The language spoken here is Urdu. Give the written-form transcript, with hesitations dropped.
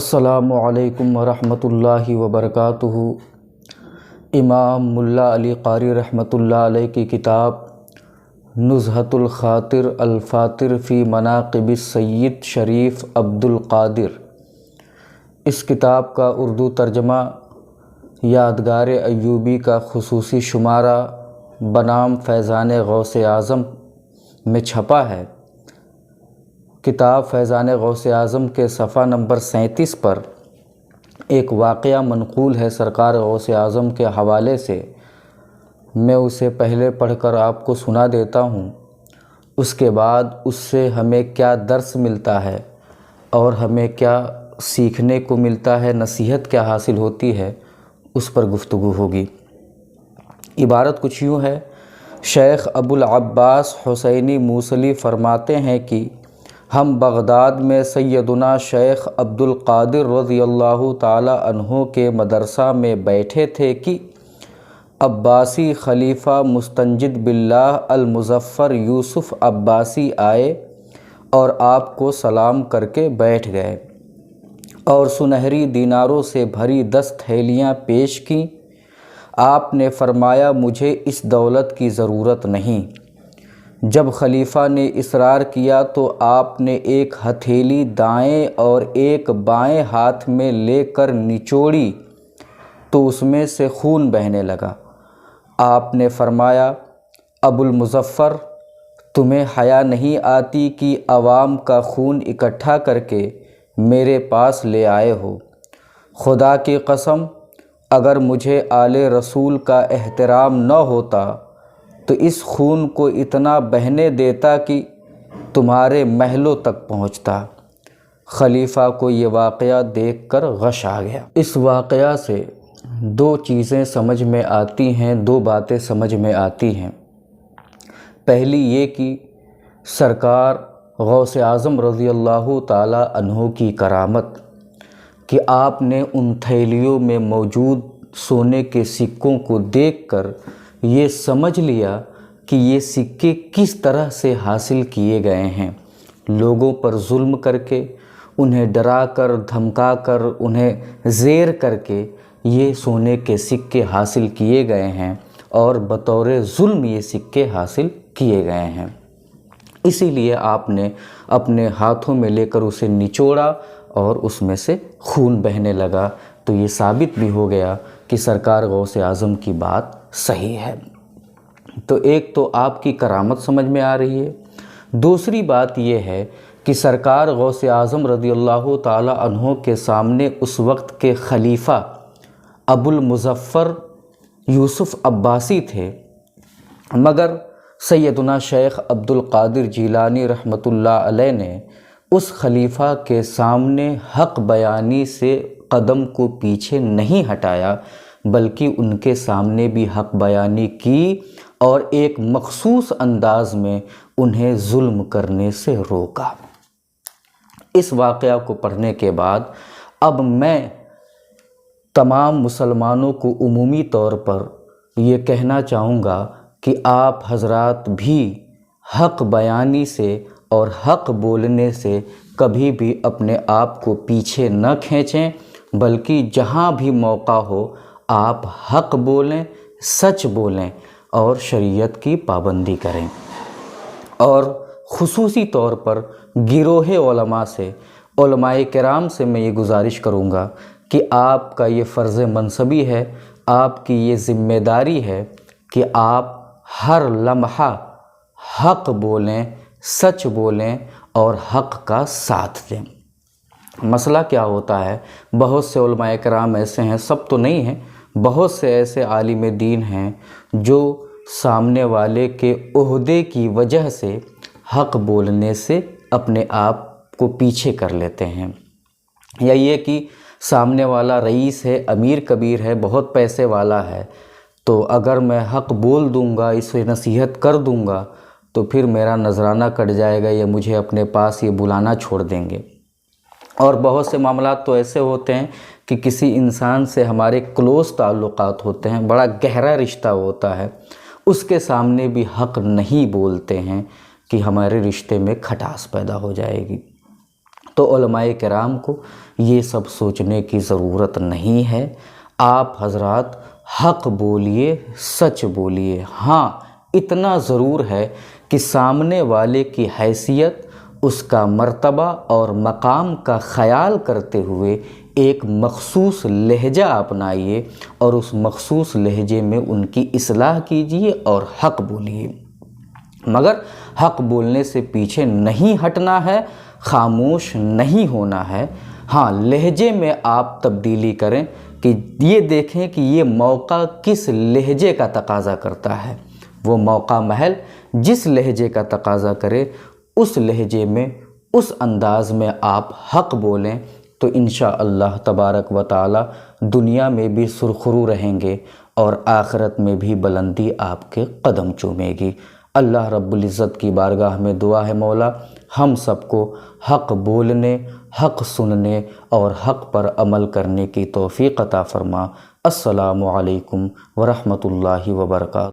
السلام علیکم ورحمۃ اللہ وبرکاتہ۔ امام ملا علی قاری رحمۃ اللہ علیہ کی کتاب نزہۃ الخاطر الفاطر فی مناقب السید شریف عبد القادر، اس کتاب کا اردو ترجمہ یادگار ایوبی کا خصوصی شمارہ بنام فیضان غوث اعظم میں چھپا ہے۔ کتاب فیضان غوث اعظم کے صفحہ نمبر 37 پر ایک واقعہ منقول ہے سرکار غوث اعظم کے حوالے سے۔ میں اسے پہلے پڑھ کر آپ کو سنا دیتا ہوں، اس کے بعد اس سے ہمیں کیا درس ملتا ہے اور ہمیں کیا سیکھنے کو ملتا ہے، نصیحت کیا حاصل ہوتی ہے، اس پر گفتگو ہوگی۔ عبارت کچھ یوں ہے: شیخ ابو العباس حسینی موصلی فرماتے ہیں کہ ہم بغداد میں سیدنا شیخ عبد القادر رضی اللہ تعالی عنہ کے مدرسہ میں بیٹھے تھے کہ عباسی خلیفہ مستنجد باللہ المظفر یوسف عباسی آئے اور آپ کو سلام کر کے بیٹھ گئے اور سنہری دیناروں سے بھری 10 تھیلیاں پیش کیں۔ آپ نے فرمایا، مجھے اس دولت کی ضرورت نہیں۔ جب خلیفہ نے اصرار کیا تو آپ نے ایک ہتھیلی دائیں اور ایک بائیں ہاتھ میں لے کر نچوڑی تو اس میں سے خون بہنے لگا۔ آپ نے فرمایا، ابو المظفر، تمہیں حیا نہیں آتی کہ عوام کا خون اکٹھا کر کے میرے پاس لے آئے ہو؟ خدا کی قسم، اگر مجھے آل رسول کا احترام نہ ہوتا تو اس خون کو اتنا بہنے دیتا کہ تمہارے محلوں تک پہنچتا۔ خلیفہ کو یہ واقعہ دیکھ کر غش آ گیا۔ اس واقعہ سے 2 چیزیں سمجھ میں آتی ہیں، 2 باتیں سمجھ میں آتی ہیں۔ پہلی یہ کہ سرکار غوث اعظم رضی اللہ تعالی عنہ کی کرامت کہ آپ نے ان تھیلیوں میں موجود سونے کے سکوں کو دیکھ کر یہ سمجھ لیا کہ یہ سکے کس طرح سے حاصل کیے گئے ہیں، لوگوں پر ظلم کر کے، انہیں ڈرا کر دھمکا کر، انہیں زیر کر کے یہ سونے کے سکے حاصل کیے گئے ہیں اور بطور ظلم یہ سکے حاصل کیے گئے ہیں۔ اسی لیے آپ نے اپنے ہاتھوں میں لے کر اسے نچوڑا اور اس میں سے خون بہنے لگا، تو یہ ثابت بھی ہو گیا کہ سرکار غوث اعظم کی بات صحیح ہے۔ تو ایک تو آپ کی کرامت سمجھ میں آ رہی ہے۔ دوسری بات یہ ہے کہ سرکار غوث اعظم رضی اللہ تعالی عنہ کے سامنے اس وقت کے خلیفہ ابو المظفر یوسف عباسی تھے، مگر سیدنا شیخ عبد القادر جیلانی رحمۃ اللہ علیہ نے اس خلیفہ کے سامنے حق بیانی سے قدم کو پیچھے نہیں ہٹایا، بلکہ ان کے سامنے بھی حق بیانی کی اور ایک مخصوص انداز میں انہیں ظلم کرنے سے روکا۔ اس واقعہ کو پڑھنے کے بعد اب میں تمام مسلمانوں کو عمومی طور پر یہ کہنا چاہوں گا کہ آپ حضرات بھی حق بیانی سے اور حق بولنے سے کبھی بھی اپنے آپ کو پیچھے نہ کھینچیں، بلکہ جہاں بھی موقع ہو آپ حق بولیں، سچ بولیں اور شریعت کی پابندی کریں۔ اور خصوصی طور پر گروہ علماء سے، علماء کرام سے میں یہ گزارش کروں گا کہ آپ کا یہ فرض منصبی ہے، آپ کی یہ ذمہ داری ہے کہ آپ ہر لمحہ حق بولیں، سچ بولیں اور حق کا ساتھ دیں۔ مسئلہ کیا ہوتا ہے، بہت سے علماء کرام ایسے ہیں، سب تو نہیں ہیں، بہت سے ایسے عالم دین ہیں جو سامنے والے کے عہدے کی وجہ سے حق بولنے سے اپنے آپ کو پیچھے کر لیتے ہیں، یا یہ کہ سامنے والا رئیس ہے، امیر کبیر ہے، بہت پیسے والا ہے، تو اگر میں حق بول دوں گا، اسے نصیحت کر دوں گا تو پھر میرا نذرانہ کٹ جائے گا یا مجھے اپنے پاس یہ بلانا چھوڑ دیں گے۔ اور بہت سے معاملات تو ایسے ہوتے ہیں کہ کسی انسان سے ہمارے کلوز تعلقات ہوتے ہیں، بڑا گہرا رشتہ ہوتا ہے، اس کے سامنے بھی حق نہیں بولتے ہیں کہ ہمارے رشتے میں کھٹاس پیدا ہو جائے گی۔ تو علماء کرام کو یہ سب سوچنے کی ضرورت نہیں ہے۔ آپ حضرات حق بولیے، سچ بولیے۔ ہاں اتنا ضرور ہے کہ سامنے والے کی حیثیت، اس کا مرتبہ اور مقام کا خیال کرتے ہوئے ایک مخصوص لہجہ اپنائیے اور اس مخصوص لہجے میں ان کی اصلاح کیجیے اور حق بولیے۔ مگر حق بولنے سے پیچھے نہیں ہٹنا ہے، خاموش نہیں ہونا ہے۔ ہاں لہجے میں آپ تبدیلی کریں کہ یہ دیکھیں کہ یہ موقع کس لہجے کا تقاضا کرتا ہے۔ وہ موقع محل جس لہجے کا تقاضا کرے اس لہجے میں، اس انداز میں آپ حق بولیں تو انشاءاللہ تبارک و تعالی دنیا میں بھی سرخرو رہیں گے اور آخرت میں بھی بلندی آپ کے قدم چومے گی۔ اللہ رب العزت کی بارگاہ میں دعا ہے مولا ہم سب کو حق بولنے، حق سننے اور حق پر عمل کرنے کی توفیق عطا فرما۔ السلام علیکم ورحمۃ اللہ وبرکاتہ۔